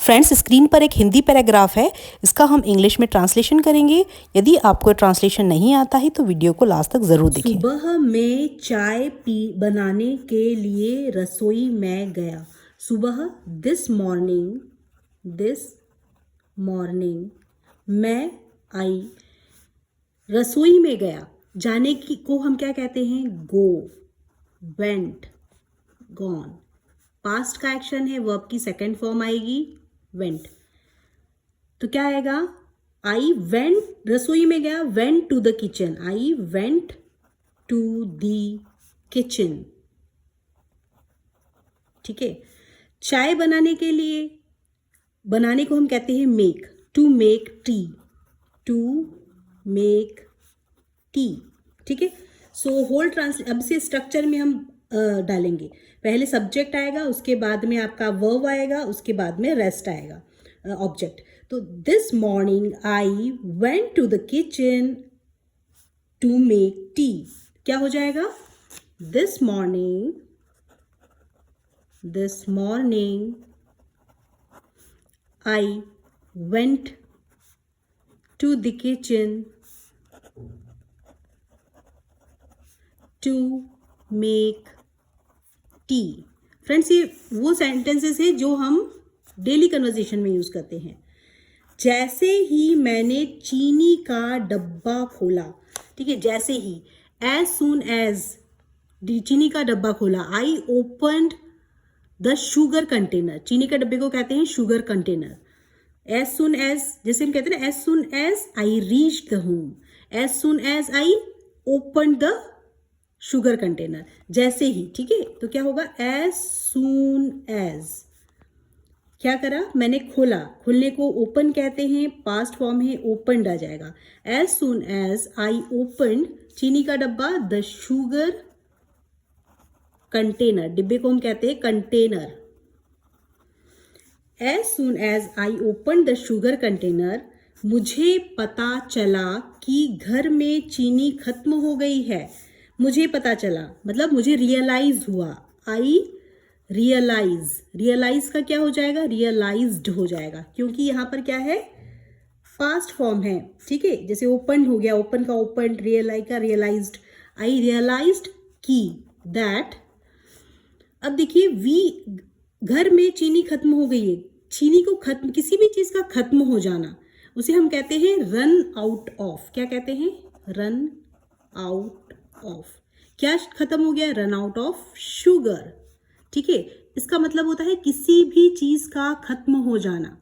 Friends, screen पर एक Hindi paragraph है, इसका हम इंग्लिश में ट्रांसलेशन करेंगे। यदि आपको ट्रांसलेशन नहीं आता है तो वीडियो को लास्ट तक ज़रूर देखें। सुबह में चाय बनाने के लिए रसोई में गया। सुबह दिस मॉर्निंग मैं आई रसोई में गया। जाने की को हम क्या कहते हैं? Go, went, gone. पास्ट का एक्शन है, वर्ब की सेकंड फॉर्म आएगी वेंट। तो क्या आएगा? आई वेंट, रसोई में गया, went to the kitchen. I went to the kitchen. ठीक है। चाय बनाने के लिए, बनाने को हम कहते हैं make, to make tea, to make tea. ठीक है। सो होल अब से स्ट्रक्चर में हम डालेंगे। पहले सब्जेक्ट आएगा, उसके बाद में आपका वर्ब आएगा, उसके बाद में रेस्ट आएगा ऑब्जेक्ट। तो this morning I went to the kitchen to make tea. क्या हो जाएगा? This morning I went to the kitchen to make tea. Friends, ये वो सेंटेंसेस है जो हम डेली कन्वर्सेशन में यूज करते हैं। जैसे ही मैंने चीनी का डब्बा खोला, ठीक है, जैसे ही, एज सून एज चीनी का डब्बा खोला, I opened the sugar container. चीनी के डब्बे को कहते हैं sugar container. As soon as, जैसे हम कहते हैं as soon as I reach the home, as soon as I open the sugar container, जैसे ही। ठीक है। तो क्या होगा? एज सून एज, क्या करा? मैंने खोला, खोलने को ओपन कहते हैं, पास्ट फॉर्म है, ओपनड आ जाएगा। As soon as I opened चीनी का डब्बा, द शुगर कंटेनर, डिब्बे को हम कहते हैं container. As soon as I open the sugar container, मुझे पता चला कि घर में चीनी खत्म हो गई है। मुझे पता चला मतलब मुझे रियलाइज हुआ। आई रियलाइज का क्या हो जाएगा? रियलाइज्ड हो जाएगा, क्योंकि यहां पर क्या है? पास्ट फॉर्म है। ठीक है। जैसे ओपन हो गया, ओपन का ओपन, रियलाइज का रियलाइज्ड। आई रियलाइज्ड की दैट। अब देखिए, घर में चीनी खत्म हो गई है। चीनी को खत्म, किसी भी चीज का खत्म हो जाना, उसे हम कहते हैं रन आउट ऑफ। क्या कहते हैं? Run out of. क्या खत्म हो गया? Run out of sugar. ठीक है। इसका मतलब होता है किसी भी चीज का खत्म हो जाना।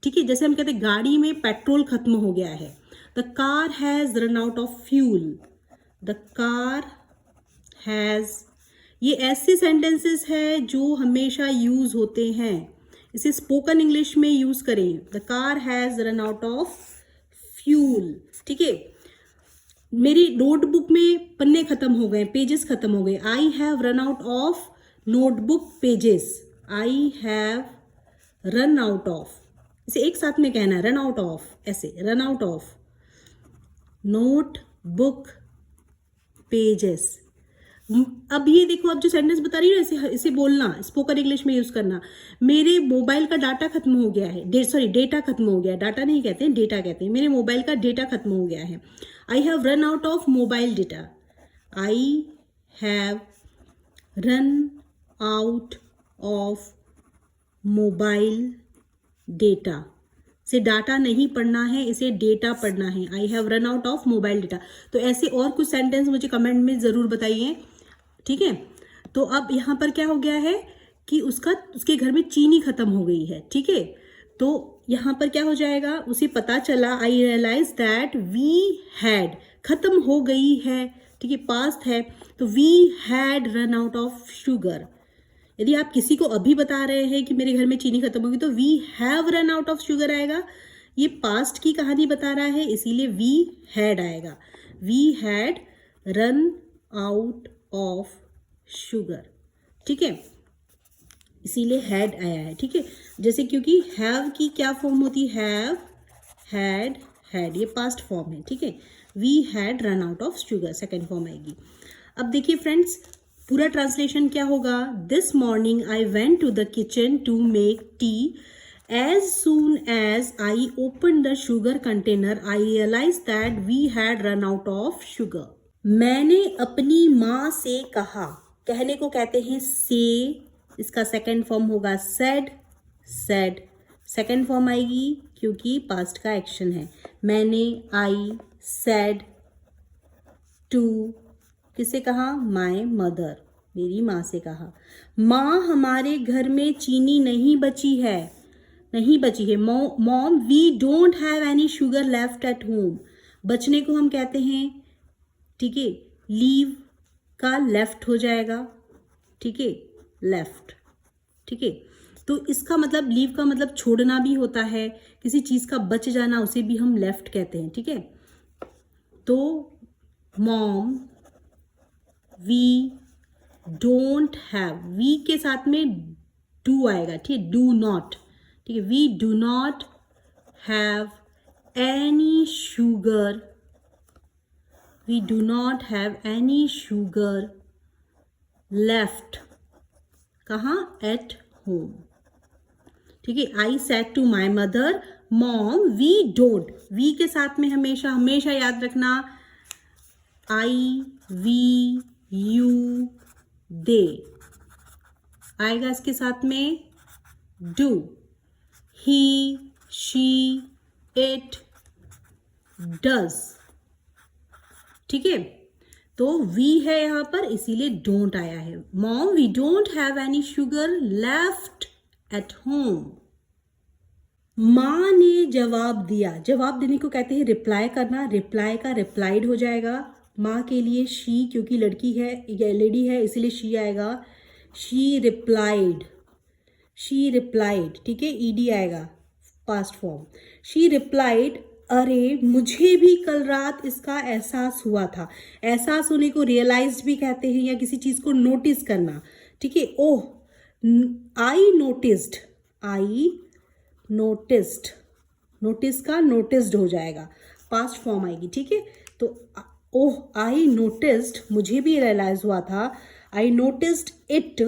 ठीक है। जैसे हम कहते हैं गाड़ी में पेट्रोल खत्म हो गया है, the car has run out of fuel, the car has. ये ऐसे सेंटेंसेस है जो हमेशा यूज होते हैं, इसे स्पोकन इंग्लिश में यूज करें। The car has run out of fuel. ठीक है। मेरी नोटबुक में पन्ने खत्म हो गए, पेजेस खत्म हो गए। I have run out of notebook pages. I have run out of, इसे एक साथ में कहना है, रन आउट ऑफ, ऐसे run out of notebook pages. अब ये देखो, अब जो सेंटेंस बता रही है ना, इसे बोलना, स्पोकन इंग्लिश में यूज करना। मेरे मोबाइल का डाटा खत्म हो गया है, डेटा खत्म हो गया है। डाटा नहीं कहते हैं, डेटा कहते हैं। मेरे मोबाइल का डेटा खत्म हो गया है। I have run out of mobile data. I have run out of mobile data. इसे डाटा नहीं पढ़ना है, इसे डेटा पढ़ना है। I have run out of mobile data. तो ऐसे और कुछ सेंटेंस मुझे कमेंट में जरूर बताइए। ठीक है। तो अब यहां पर क्या हो गया है कि उसके घर में चीनी खत्म हो गई है। ठीक है। तो यहां पर क्या हो जाएगा? उसे पता चला, I realise that we had, खत्म हो गई है। ठीक है, पास्ट है, तो we had run out of sugar. यदि आप किसी को अभी बता रहे हैं कि मेरे घर में चीनी खत्म होगी, तो we have run out of sugar आएगा। ये पास्ट की कहानी बता रहा है, इसीलिए वी हैड आएगा। We had run out of sugar. ठीक है, इसीलिए हैड आया है। ठीक है। जैसे क्योंकि हैव की क्या फॉर्म होती है? हैव, हैड, हैड, ये पास्ट फॉर्म है। ठीक है। We had run out of sugar, second form आएगी। अब देखिए फ्रेंड्स, पूरा ट्रांसलेशन क्या होगा? This morning I went to the kitchen to make tea As soon as I opened the sugar container, I realized that we had run out of sugar. मैंने अपनी माँ से कहा, कहने को कहते हैं से, इसका सेकेंड फॉर्म होगा said, said. सेकेंड फॉर्म आएगी क्योंकि पास्ट का एक्शन है. मैंने, I said to, किससे कहा? माय मदर, मेरी माँ से कहा. माँ हमारे घर में चीनी नहीं बची है, नहीं बची है. Mom we don't have any sugar left at home. बचने को हम कहते हैं, ठीक है, लीव का लेफ्ट हो जाएगा, ठीक है, लेफ्ट, ठीक है. तो इसका मतलब लीव का मतलब छोड़ना भी होता है, किसी चीज का बच जाना उसे भी हम लेफ्ट कहते हैं, ठीक है. तो mom we don't have, we के साथ में डू आएगा, ठीक है, डू नॉट, ठीक है. We do not have any sugar, we do not have any sugar left, कहाँ? एट होम, ठीक है. I said to my mother, mom we don't, we के साथ में हमेशा हमेशा याद रखना आई, वी, यू, दे आएगा इसके साथ में. Do, he, she, it, does, ठीक है. तो वी है यहां पर, इसीलिए डोंट आया है. Mom we don't have any sugar left at home. माँ ने जवाब दिया, जवाब देने को कहते हैं रिप्लाई करना. रिप्लाई का रिप्लाइड हो जाएगा. माँ के लिए शी, क्योंकि लड़की है या लेडी है इसीलिए शी आएगा. शी रिप्लाइड, शी रिप्लाइड, ठीक है, ईडी आएगा, पास्ट फॉर्म. शी रिप्लाइड, अरे मुझे भी कल रात इसका एहसास हुआ था. एहसास होने को रियलाइज्ड भी कहते हैं, या किसी चीज को नोटिस करना, ठीक है. Oh, I noticed, I noticed, notice का नोटिस्ड हो जाएगा, पास्ट फॉर्म आएगी, ठीक है. तो ओह आई नोटिस्ड, मुझे भी रियलाइज हुआ था. I noticed it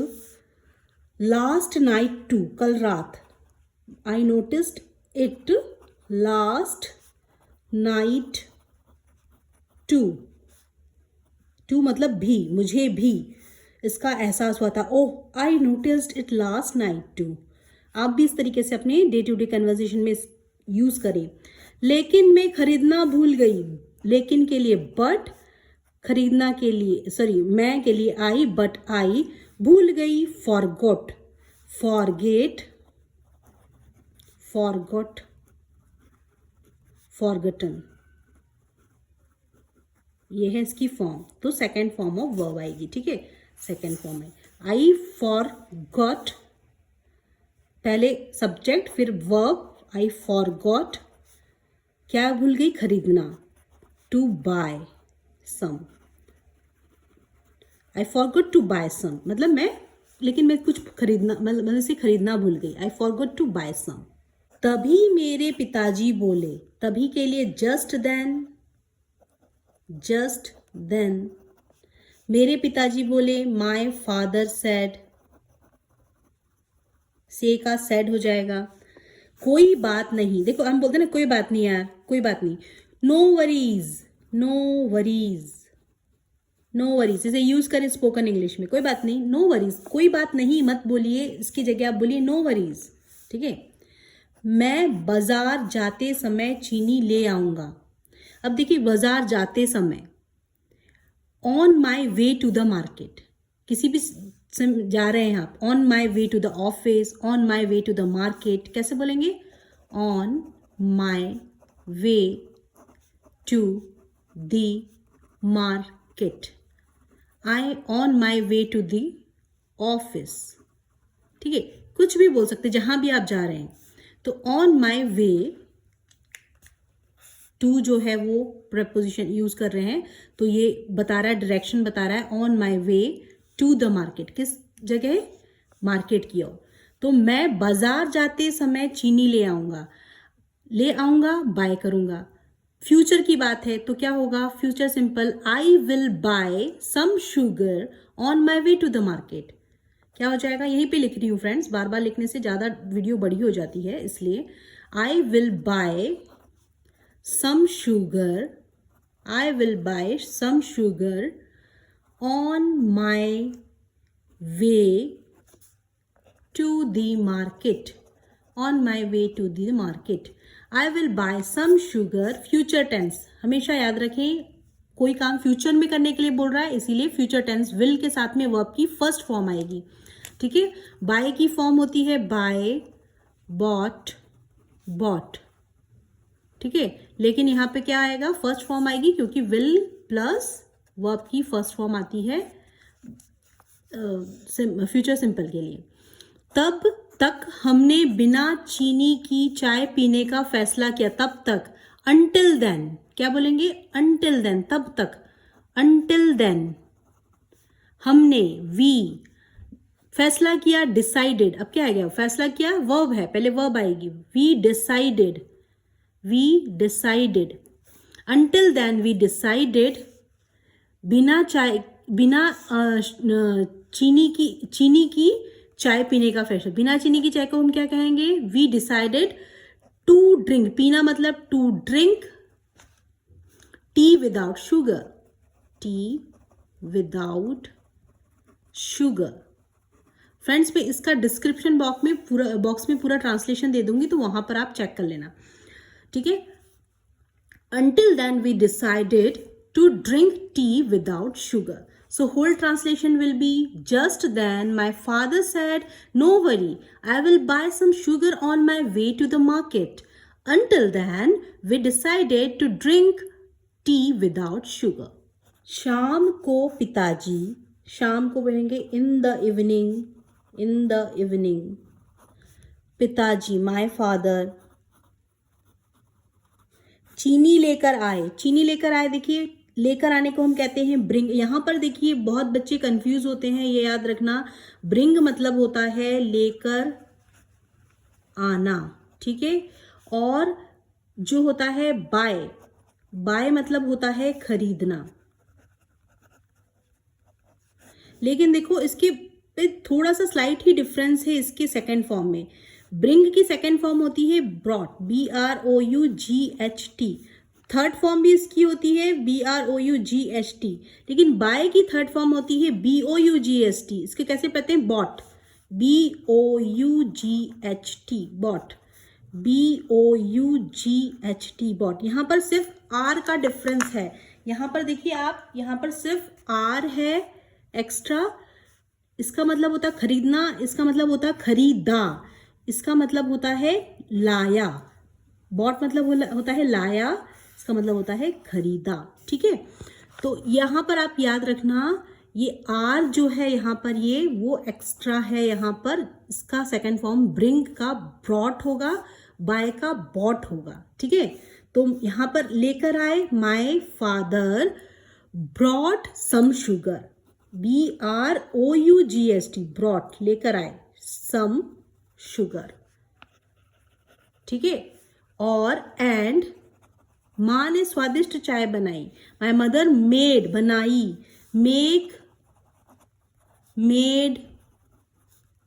last night too, कल रात. I noticed it last night too, too मतलब भी, मुझे भी इसका एहसास हुआ था. Oh I noticed it last night too. आप भी इस तरीके से अपने डे टू डे कन्वर्सेशन में यूज करें. लेकिन मैं खरीदना भूल गई, लेकिन के लिए बट, खरीदना के लिए सॉरी मैं के लिए आई, बट आई भूल गई. फॉरगॉट, फॉरगेट, फॉरगॉट, फॉरगटन, ये है इसकी फॉर्म. तो सेकेंड फॉर्म ऑफ वर्ब आएगी, ठीक है. सेकेंड फॉर्म है आई फॉरगॉट, पहले सब्जेक्ट फिर वर्ब. आई फॉरगॉट, क्या भूल गई? खरीदना. To buy some, I forgot to buy some मतलब मैं कुछ खरीदना, मतलब इसे खरीदना भूल गई. I forgot to buy some. तभी मेरे पिताजी बोले, तभी के लिए जस्ट देन, जस्ट देन. मेरे पिताजी बोले, माय फादर सेड, से का सेड हो जाएगा. कोई बात नहीं, देखो हम बोलते हैं ना कोई बात नहीं यार, कोई बात नहीं. No worries, no worries, no worries इसे यूज करें स्पोकन इंग्लिश में. कोई बात नहीं, नो वरीज, कोई बात नहीं मत बोलिए, इसकी जगह आप बोलिए नो वरीज, ठीक है. मैं बाजार जाते समय चीनी ले आऊंगा. अब देखिए बाजार जाते समय, on my way to the market, किसी भी जा रहे हैं आप, on my way to the office, on my way to the market, कैसे बोलेंगे? On my way to the market, I on my way to the office, ठीक है. कुछ भी बोल सकते जहां भी आप जा रहे हैं. तो ऑन माई वे टू जो है वो प्रपोजिशन यूज कर रहे हैं, तो ये बता रहा है, डायरेक्शन बता रहा है. On my way to the market, किस जगह? मार्केट की ओर. तो मैं बाजार जाते समय चीनी ले आऊंगा, ले आऊंगा बाय करूंगा. फ्यूचर की बात है तो क्या होगा? Future simple, I will buy some sugar on my way to the market. क्या हो जाएगा, यहीं पे लिख रही हूँ फ्रेंड्स, बार बार लिखने से ज़्यादा वीडियो बड़ी हो जाती है, इसलिए I will buy some sugar, I will buy some sugar on my way to the market, on my way to the market. I will buy some sugar, future tense हमेशा याद रखें, कोई काम फ्यूचर में करने के लिए बोल रहा है, इसीलिए फ्यूचर टेंस विल के साथ में वर्ब की फर्स्ट फॉर्म आएगी, ठीक है। बाय की फॉर्म होती है बाय, बॉट, बॉट, ठीक है, लेकिन यहाँ पे क्या आएगा, फर्स्ट फॉर्म आएगी, क्योंकि विल प्लस वर्ब की फर्स्ट फॉर्म आती है फ्यूचर सिंपल के लिए। तब तक हमने बिना चीनी की चाय पीने का फैसला किया, तब तक, until then, क्या बोलेंगे, until then, तब तक, until then, हमने, we, फैसला किया, डिसाइडेड, अब क्या आ गया, फैसला किया वर्ब है, पहले वर्ब आएगी, we decided, we decided, until then we decided, बिना चाय, बिना चीनी की चाय पीने का फैसला, बिना चीनी की चाय को हम क्या कहेंगे, we decided to drink, पीना मतलब to drink tea without sugar, tea without sugar। Friends मैं इसका डिस्क्रिप्शन बॉक्स में पूरा ट्रांसलेशन दे दूंगी, तो वहां पर आप चेक कर लेना, ठीक है। Until then we decided to drink tea without sugar. So whole translation will be, just then my father said, no worry, I will buy some sugar on my way to the market. Until then we decided to drink tea without sugar. शाम को पिताजी, शाम को बोलेंगे in the evening, in the evening, पिताजी my father, चीनी लेकर आए, चीनी लेकर आए, देखिए लेकर आने को हम कहते हैं ब्रिंग। यहाँ पर देखिए बहुत बच्चे कंफ्यूज होते हैं, ये याद रखना, ब्रिंग मतलब होता है लेकर आना, ठीक है, और जो होता है बाय, बाय मतलब होता है खरीदना। लेकिन देखो इसके पे थोड़ा सा स्लाइट ही डिफरेंस है इसके सेकंड फॉर्म में। ब्रिंग की सेकंड फॉर्म होती है ब्रॉट, BROUGHT, थर्ड फॉर्म भी इसकी होती है BROUGHT, लेकिन बाय की थर्ड फॉर्म होती है BOUGST। इसके कैसे पढ़ते हैं, bought, BOUGHT, bought, BOUGHT, bought. यहाँ पर सिर्फ आर का डिफरेंस है, यहाँ पर देखिए आप, यहाँ पर सिर्फ आर है एक्स्ट्रा, इसका मतलब होता है खरीदना, इसका मतलब होता है खरीदा, इसका मतलब होता है लाया। बॉट मतलब होता है लाया, इसका मतलब होता है खरीदा, ठीक है। तो यहाँ पर आप याद रखना, ये आर जो है यहाँ पर ये वो एक्स्ट्रा है, यहाँ पर इसका सेकंड फॉर्म ब्रिंग का ब्रॉट होगा, बाय का बॉट होगा, ठीक है। तो यहाँ पर लेकर आए, my father brought some sugar, BROUGST, brought, लेकर आए, सम शुगर, ठीक है। और एंड माँ ने स्वादिष्ट चाय बनाई, माय मदर मेड, बनाई, मेक, मेड,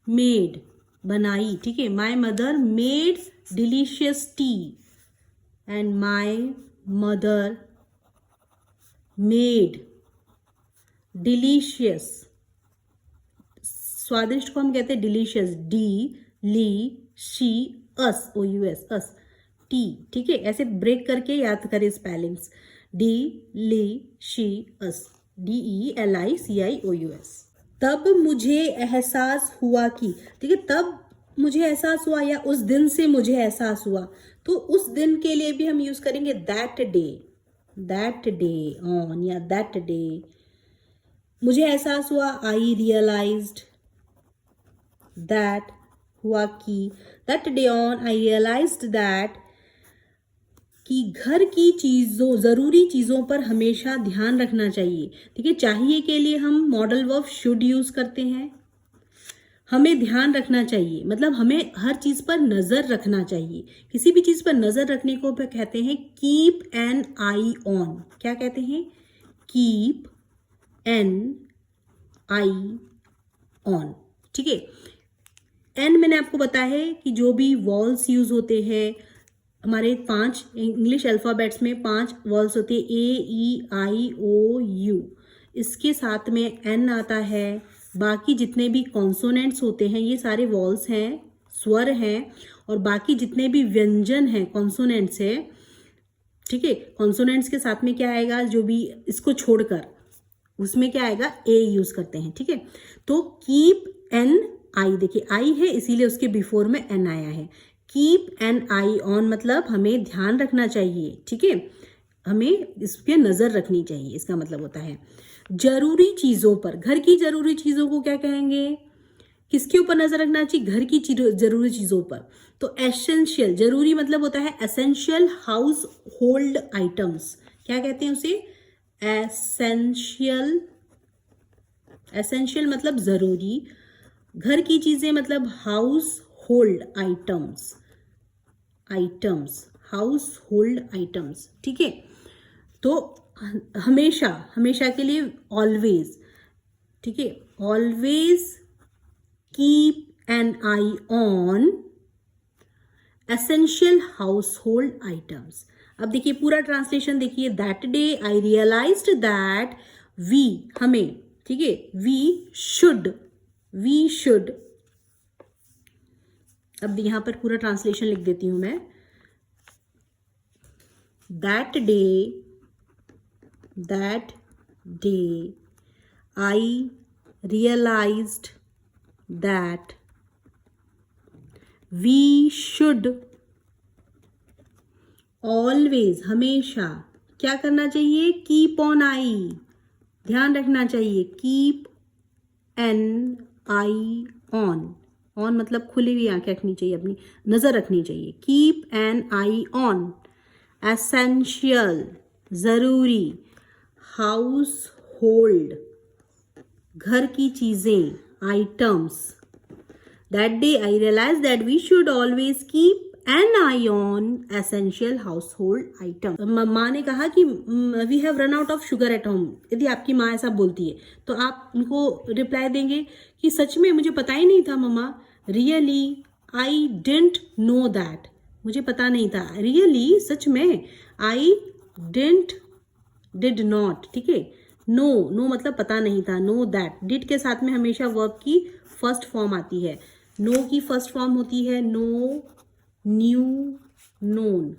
मेड, बनाई, ठीक है। My mother made delicious T, and my mother made delicious, स्वादिष्ट को हम कहते हैं डिलीशियस, DLICIOUS, अस, टी, ठीक है। ऐसे ब्रेक करके याद करें स्पेलिंग्स, DLICIOUS, DELICIOUS। तब मुझे एहसास हुआ कि, ठीक है, तब मुझे एहसास हुआ या उस दिन से मुझे एहसास हुआ, तो उस दिन के लिए भी हम यूज करेंगे दैट डे ऑन या दैट डे। मुझे एहसास हुआ, आई रियलाइज्ड, दैट हुआ कि, that day on I realised that, कि घर की चीज़ों, ज़रूरी चीज़ों पर हमेशा ध्यान रखना चाहिए, ठीक है। चाहिए के लिए हम मॉडल वर्ब शुड यूज़ करते हैं, हमें ध्यान रखना चाहिए मतलब हमें हर चीज़ पर नज़र रखना चाहिए, किसी भी चीज़ पर नज़र रखने को कहते हैं कीप एन आई ऑन। क्या कहते हैं, कीप एन आई ऑन, ठीक है। एन मैंने आपको बताया है कि जो भी वॉल्स यूज होते हैं, हमारे 5 इंग्लिश अल्फ़ाबेट्स में 5 वॉल्स होती है, A, E, I, O, U, इसके साथ में एन आता है। बाकी जितने भी कॉन्सोनेंट्स होते हैं ये सारे वॉल्स हैं, स्वर हैं, और बाकी जितने भी व्यंजन हैं कॉन्सोनेंट्स है, ठीक है। कॉन्सोनेंट्स के साथ में क्या आएगा, जो भी इसको छोड़कर उसमें क्या आएगा, ए यूज करते हैं, ठीक है। तो कीप एन आई, देखिए आई है इसीलिए उसके बिफोर में एन आया है। कीप एन आई ऑन मतलब हमें ध्यान रखना चाहिए, ठीक है, हमें इस पे नजर रखनी चाहिए, इसका मतलब होता है। जरूरी चीजों पर, घर की जरूरी चीजों को क्या कहेंगे, किसके ऊपर नजर रखना चाहिए, घर की जरूरी चीजों पर। तो एसेंशियल, जरूरी मतलब होता है एसेंशियल हाउस होल्ड आइटम्स, क्या कहते हैं उसे, एसेंशियल। एसेंशियल मतलब जरूरी, घर की चीजें मतलब house hold items, items, house hold items, ठीक है। तो हमेशा, हमेशा के लिए ऑलवेज, ठीक है, always keep an eye on essential household items. अब देखिए पूरा ट्रांसलेशन देखिए, that day I realised that we, हमें, ठीक है, वी शुड, वी शुड। अब यहां पर पूरा ट्रांसलेशन लिख देती हूं मैं, that day I realised that we should always, हमेशा क्या करना चाहिए, कीप ऑन आई, ध्यान रखना चाहिए, keep an eye on, on मतलब खुली हुई आंखें रखनी चाहिए, अपनी नजर रखनी चाहिए। Keep an eye on essential, जरूरी, हाउस होल्ड, घर की चीजें, items. That day I realise that we should always keep an eye on essential household item. माँ ने कहा कि we have run out of sugar at home. यदि आपकी माँ ऐसा बोलती है तो आप उनको रिप्लाई देंगे कि सच में मुझे पता ही नहीं था मम्मा, really I didn't know that, मुझे पता नहीं था, रियली सच में, आई डिड नॉट, ठीक है। नो, नो मतलब पता नहीं था, नो दैट, डिड के साथ में हमेशा वर्ब की फर्स्ट फॉर्म आती है, नो की फर्स्ट फॉर्म होती है नो, न्यू, नोन,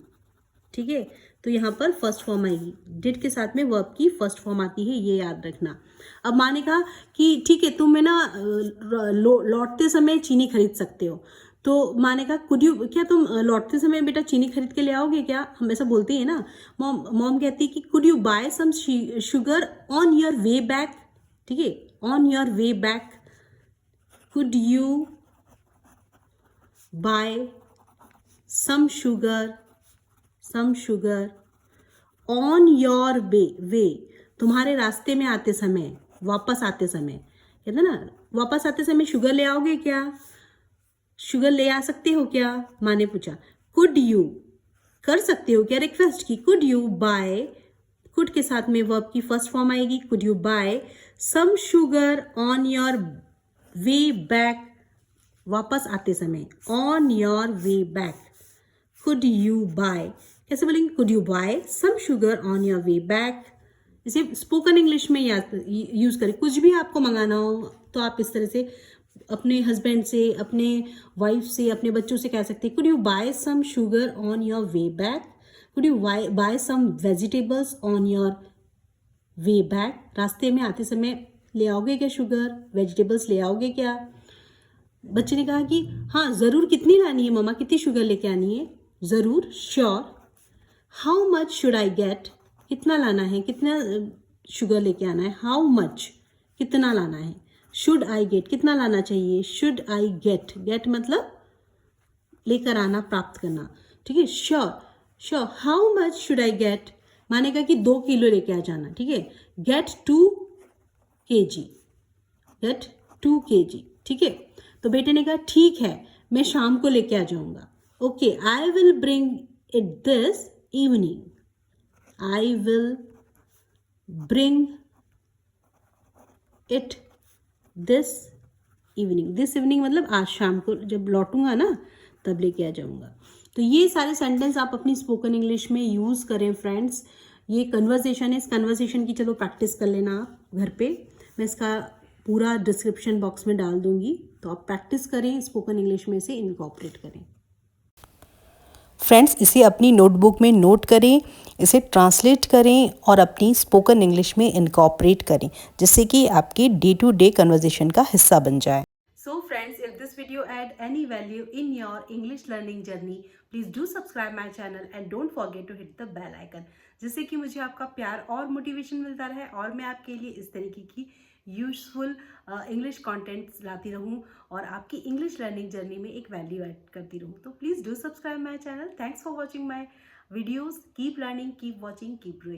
ठीक है। तो यहाँ पर फर्स्ट फॉर्म आएगी, डिड के साथ में वर्ब की फर्स्ट फॉर्म आती है, ये याद रखना। अब माँ ने कहा कि ठीक है तुम ना लौटते समय चीनी खरीद सकते हो, तो माँ ने कहा कुड यू, क्या तुम लौटते समय बेटा चीनी खरीद के ले आओगे क्या, हम ऐसा बोलते हैं ना। मॉम कहती है कि could you buy some sugar on your way back, ठीक है, on your way back, could you buy some sugar on your way, तुम्हारे रास्ते में आते समय, वापस आते समय, कहते ना वापस आते समय शुगर ले आओगे क्या, शुगर ले आ सकते हो क्या, माँ ने पूछा। कुड यू, कर सकते हो क्या, रिक्वेस्ट की, कुड यू बाय, कुड के साथ में वर्ब की फर्स्ट फॉर्म आएगी, could you buy some sugar on your way back, वापस आते समय, on your way back, could you buy, कैसे बोलेंगे, could you buy some sugar on your way back. इसे स्पोकन इंग्लिश में यूज करें, कुछ भी आपको मंगाना हो तो आप इस तरह से अपने हस्बैंड से, अपने वाइफ से, अपने बच्चों से कह सकते हैं, could you buy some sugar on your way back, could you buy some vegetables on your way back, रास्ते में आते समय ले आओगे क्या शुगर, वेजिटेबल्स ले आओगे क्या। बच्चे ने कहा कि हाँ ज़रूर, कितनी लानी है मम्मा, कितनी शुगर लेके आनी है, ज़रूर, sure. How much should I get, कितना लाना है, कितना शुगर लेके आना है, हाउ मच, कितना लाना है, शुड आई गेट, कितना लाना चाहिए, शुड आई गेट, गेट मतलब लेकर आना, प्राप्त करना, ठीक है। Sure, sure, how much should I get, माने का कि 2 किलो लेके आ जाना, ठीक है। गेट 2 kg, गेट 2 kg, ठीक है। तो बेटे ने कहा ठीक है मैं शाम को लेके आ जाऊंगा, okay, I will bring it this evening, I will bring it this evening, this evening मतलब आज शाम को जब लौटूंगा ना तब लेके आ जाऊंगा। तो ये सारे सेंटेंस आप अपनी स्पोकन इंग्लिश में यूज़ करें फ्रेंड्स। ये कन्वर्सेशन है, इस कन्वर्सेशन की चलो प्रैक्टिस कर लेना आप घर पे। मैं इसका पूरा डिस्क्रिप्शन बॉक्स में डाल दूंगी, तो आप प्रैक्टिस करें, स्पोकन इंग्लिश में इसे इनकॉर्पोरेट करें। फ्रेंड्स, इसे अपनी नोटबुक में नोट करें, इसे ट्रांसलेट करें और अपनी स्पोकन इंग्लिश में इनकॉर्पोरेट करें, जिससे कि आपके डे टू डे कन्वर्सेशन का हिस्सा बन जाए। So friends, if this video add any value in your English learning journey, please do subscribe my channel and don't forget to hit the bell icon, जिससे कि मुझे आपका प्यार और मोटिवेशन मिलता रहे और मैं आपके लिए इस तरीके की यूजफुल इंग्लिश कंटेंट्स लाती रहूं और आपकी इंग्लिश लर्निंग जर्नी में एक वैल्यू ऐड करती रहूं। तो please do subscribe my channel. Thanks for watching my videos. Keep learning, keep watching, keep growing.